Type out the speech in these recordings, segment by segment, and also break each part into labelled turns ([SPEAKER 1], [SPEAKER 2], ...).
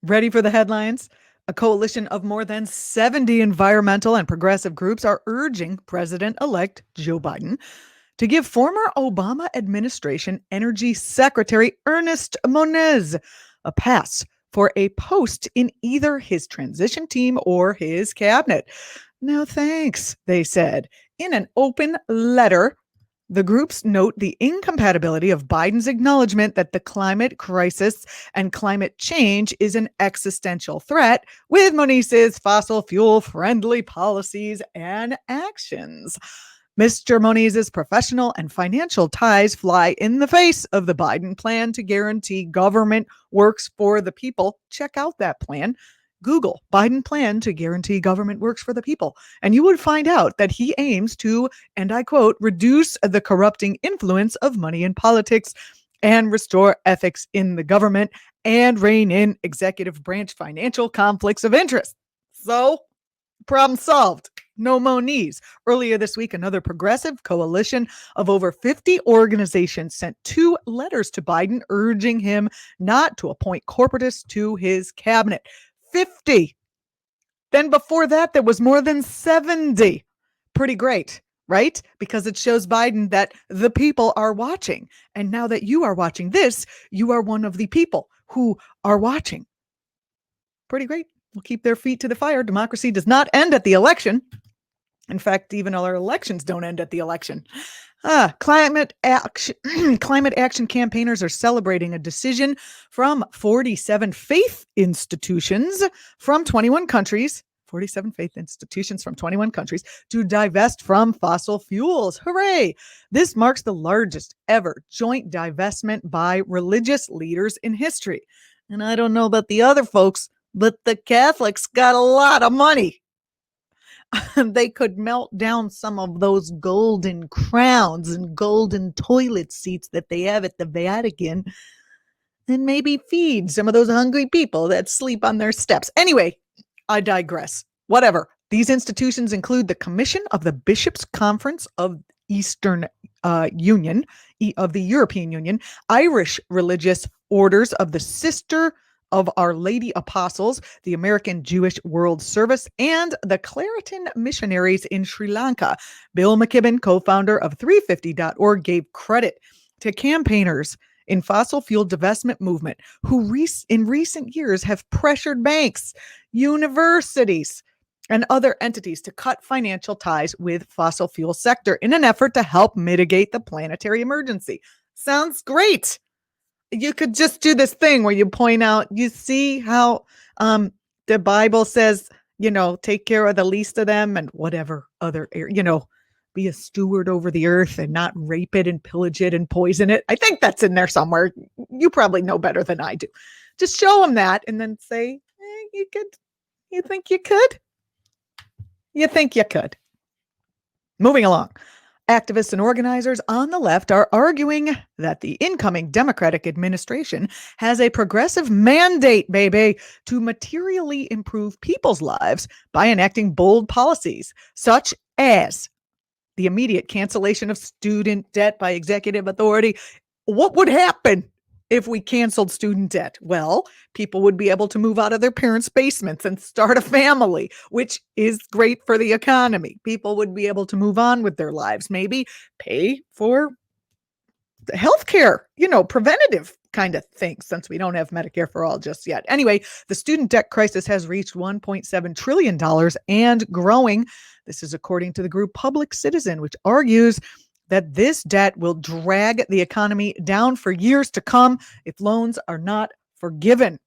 [SPEAKER 1] Ready for the headlines? A coalition of more than 70 environmental and progressive groups are urging President-elect Joe Biden to give former Obama administration Energy Secretary Ernest Moniz a pass for a post in either his transition team or his cabinet. No thanks, they said. In an open letter, the groups note the incompatibility of Biden's acknowledgement that the climate crisis and climate change is an existential threat with Moniz's fossil fuel friendly policies and actions. Mr. Moniz's professional and financial ties fly in the face of the Biden plan to guarantee government works for the people. Check out that plan. Google Biden plan to guarantee government works for the people, and you would find out that he aims to, and I quote, reduce the corrupting influence of money in politics and restore ethics in the government and rein in executive branch financial conflicts of interest. So, problem solved. No Moniz. Earlier this week, another progressive coalition of over 50 organizations sent 2 letters to Biden urging him not to appoint corporatists to his cabinet. 50. Then before that, there was more than 70. Pretty great, right? Because it shows Biden that the people are watching. And now that you are watching this, you are one of the people who are watching. Pretty great. We'll keep their feet to the fire. Democracy does not end at the election. In fact, even our elections don't end at the election. Climate action campaigners are celebrating a decision from 47 faith institutions from 21 countries, 47 faith institutions from 21 countries, to divest from fossil fuels. Hooray! This marks the largest ever joint divestment by religious leaders in history. And I don't know about the other folks, but the Catholics got a lot of money. They could melt down some of those golden crowns and golden toilet seats that they have at the Vatican and maybe feed some of those hungry people that sleep on their steps. Anyway, I digress. Whatever. These institutions include the Commission of the Bishops' Conference of Eastern Union, of the European Union, Irish Religious Orders of the Sister of Our Lady Apostles, the American Jewish World Service, and the Clariton Missionaries in Sri Lanka. Bill McKibben, co-founder of 350.org, gave credit to campaigners in fossil fuel divestment movement who in recent years have pressured banks, universities, and other entities to cut financial ties with fossil fuel sector in an effort to help mitigate the planetary emergency. Sounds great. You could just do this thing where you point out, you see how the Bible says, take care of the least of them and whatever other, be a steward over the earth and not rape it and pillage it and poison it. I think that's in there somewhere. You probably know better than I do. Just show them that and then say, you could. You think you could? You think you could. Moving along. Activists and organizers on the left are arguing that the incoming Democratic administration has a progressive mandate, baby, to materially improve people's lives by enacting bold policies, such as the immediate cancellation of student debt by executive authority. What would happen if we canceled student debt? Well, people would be able to move out of their parents' basements and start a family, which is great for the economy. People would be able to move on with their lives, maybe pay for healthcare, preventative kind of things, since we don't have Medicare for all just yet. Anyway, the student debt crisis has reached $1.7 trillion and growing. This is according to the group Public Citizen, which argues that this debt will drag the economy down for years to come if loans are not forgiven.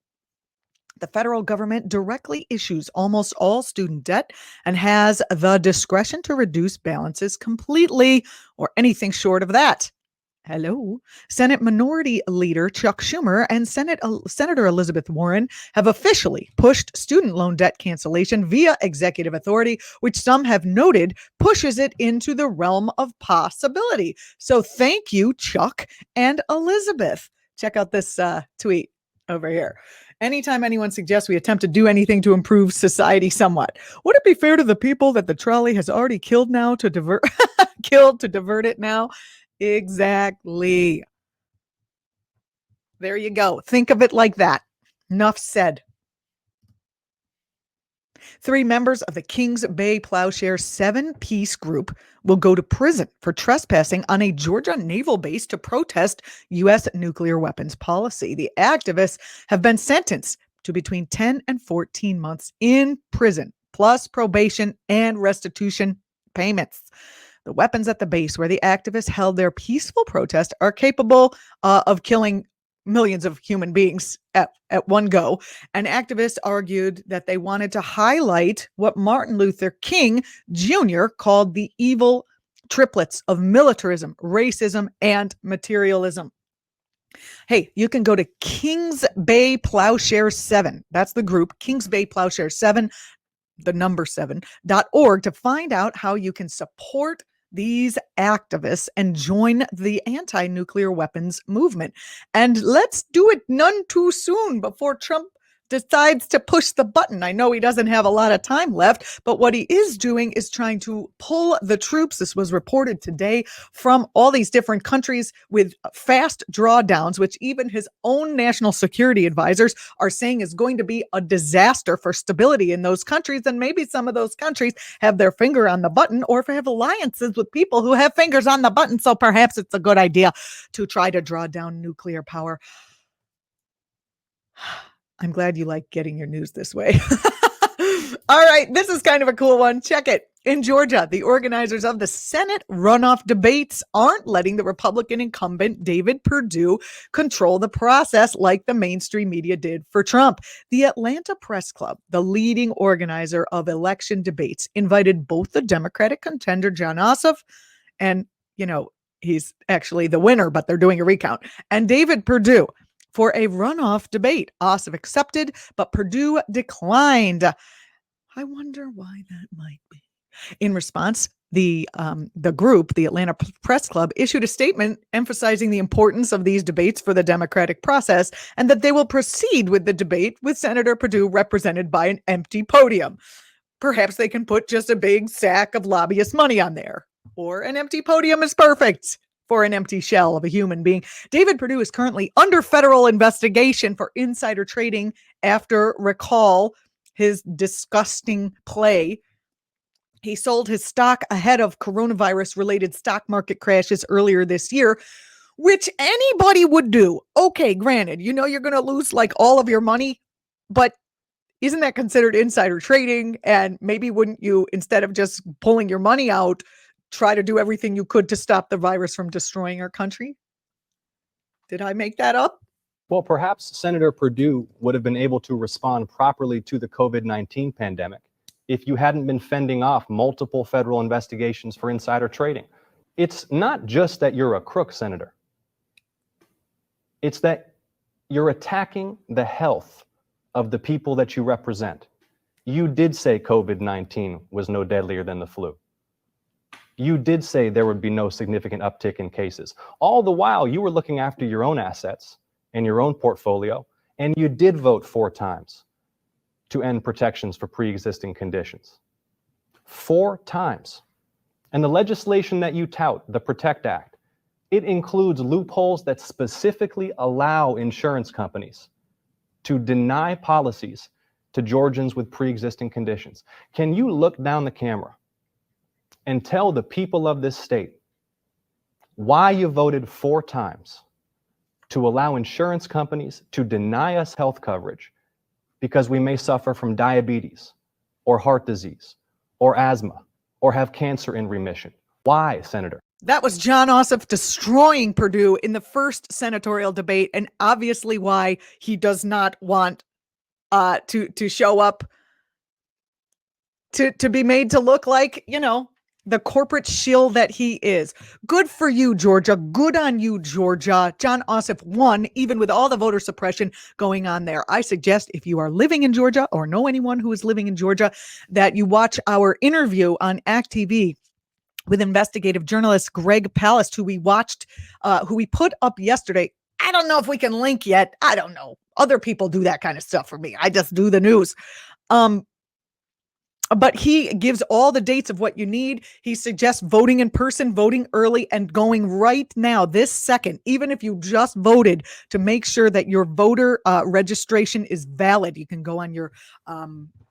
[SPEAKER 1] The federal government directly issues almost all student debt and has the discretion to reduce balances completely or anything short of that. Hello. Senate Minority Leader Chuck Schumer and Senator Elizabeth Warren have officially pushed student loan debt cancellation via executive authority, which some have noted pushes it into the realm of possibility. So thank you, Chuck and Elizabeth. Check out this tweet over here. Anytime anyone suggests we attempt to do anything to improve society somewhat, would it be fair to the people that the trolley has already killed now to divert it now? Exactly. There you go. Think of it like that. Enough said. 3 members of the Kings Bay Plowshare 7 Peace Group will go to prison for trespassing on a Georgia naval base to protest U.S. nuclear weapons policy. The activists have been sentenced to between 10 and 14 months in prison, plus probation and restitution payments. The weapons at the base where the activists held their peaceful protest are capable of killing millions of human beings at one go. And activists argued that they wanted to highlight what Martin Luther King Jr. called the evil triplets of militarism, racism, and materialism. Hey, you can go to Kings Bay Plowshare 7. That's the group, Kings Bay Plowshare 7, the number 7.org, to find out how you can support these activists and join the anti-nuclear weapons movement. And let's do it none too soon before Trump decides to push the button. I know he doesn't have a lot of time left, but what he is doing is trying to pull the troops. This was reported today from all these different countries with fast drawdowns, which even his own national security advisors are saying is going to be a disaster for stability in those countries. And maybe some of those countries have their finger on the button or have alliances with people who have fingers on the button. So perhaps it's a good idea to try to draw down nuclear power. I'm glad you like getting your news this way. All right, this is kind of a cool one. Check it. In Georgia, the organizers of the Senate runoff debates aren't letting the Republican incumbent David Perdue control the process like the mainstream media did for Trump. The Atlanta Press Club, the leading organizer of election debates, invited both the Democratic contender Jon Ossoff, and, he's actually the winner, but they're doing a recount, and David Perdue for a runoff debate. Ossoff accepted, but Perdue declined. I wonder why that might be. In response, the group, the Atlanta Press Club, issued a statement emphasizing the importance of these debates for the democratic process and that they will proceed with the debate with Senator Perdue represented by an empty podium. Perhaps they can put just a big sack of lobbyist money on there, or an empty podium is perfect for an empty shell of a human being. David Perdue is currently under federal investigation for insider trading after, recall, his disgusting play. He sold his stock ahead of coronavirus-related stock market crashes earlier this year, which anybody would do. Okay, granted, you're going to lose like all of your money, but isn't that considered insider trading? And maybe wouldn't you, instead of just pulling your money out, try to do everything you could to stop the virus from destroying our country? Did I make that up?
[SPEAKER 2] Well, perhaps Senator Perdue would have been able to respond properly to the COVID-19 pandemic if you hadn't been fending off multiple federal investigations for insider trading. It's not just that you're a crook, Senator. It's that you're attacking the health of the people that you represent. You did say COVID-19 was no deadlier than the flu. You did say there would be no significant uptick in cases. All the while, you were looking after your own assets and your own portfolio, and you did vote 4 times to end protections for pre-existing conditions. 4 times. And the legislation that you tout, the PROTECT Act, it includes loopholes that specifically allow insurance companies to deny policies to Georgians with pre-existing conditions. Can you look down the camera and tell the people of this state why you voted 4 times to allow insurance companies to deny us health coverage because we may suffer from diabetes or heart disease or asthma or have cancer in remission? Why, Senator?
[SPEAKER 1] That was Jon Ossoff destroying Perdue in the first senatorial debate, and obviously why he does not want to show up to be made to look like, the corporate shill that he is. Good for you, Georgia. Good on you, Georgia. Jon Ossoff won, even with all the voter suppression going on there. I suggest if you are living in Georgia or know anyone who is living in Georgia, that you watch our interview on ActTV with investigative journalist Greg Palast, who we put up yesterday. I don't know if we can link yet. I don't know. Other people do that kind of stuff for me. I just do the news. But he gives all the dates of what you need. He suggests voting in person, voting early, and going right now, this second, even if you just voted, to make sure that your voter registration is valid. You can go on your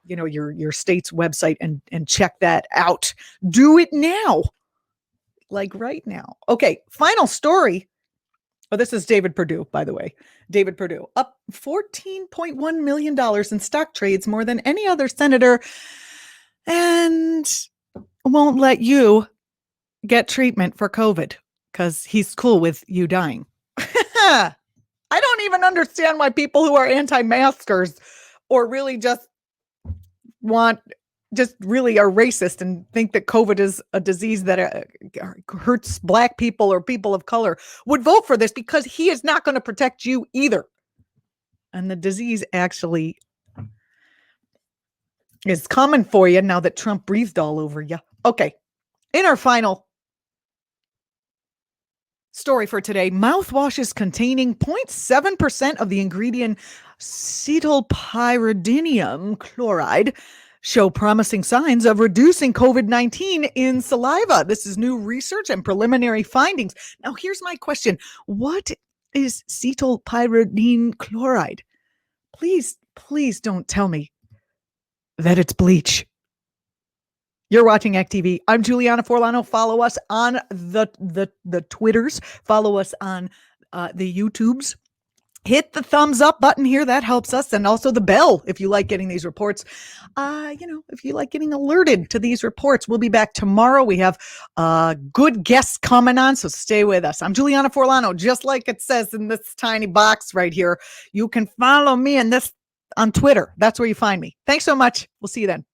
[SPEAKER 1] your state's website and check that out. Do it now. Like right now. Okay, final story. Oh, this is David Perdue, by the way. David Perdue, up $14.1 million in stock trades, more than any other senator, and won't let you get treatment for COVID because he's cool with you dying. I don't even understand why people who are anti-maskers or really really are racist and think that COVID is a disease that hurts Black people or people of color would vote for this, because he is not going to protect you either. And the disease actually is coming for you now that Trump breathed all over you. Okay. In our final story for today, mouthwashes containing 0.7% of the ingredient acetylpyridinium chloride show promising signs of reducing COVID-19 in saliva. This is new research and preliminary findings. Now, here's my question. What is acetylpyridine chloride? Please don't tell me that it's bleach. You're watching ActTV. I'm Julianna Forlano. Follow us on the Twitters. Follow us on the YouTubes. Hit the thumbs up button here. That helps us. And also the bell if you like getting these reports. If you like getting alerted to these reports. We'll be back tomorrow. We have good guests coming on, so stay with us. I'm Julianna Forlano, just like it says in this tiny box right here. You can follow me on Twitter. That's where you find me. Thanks so much. We'll see you then.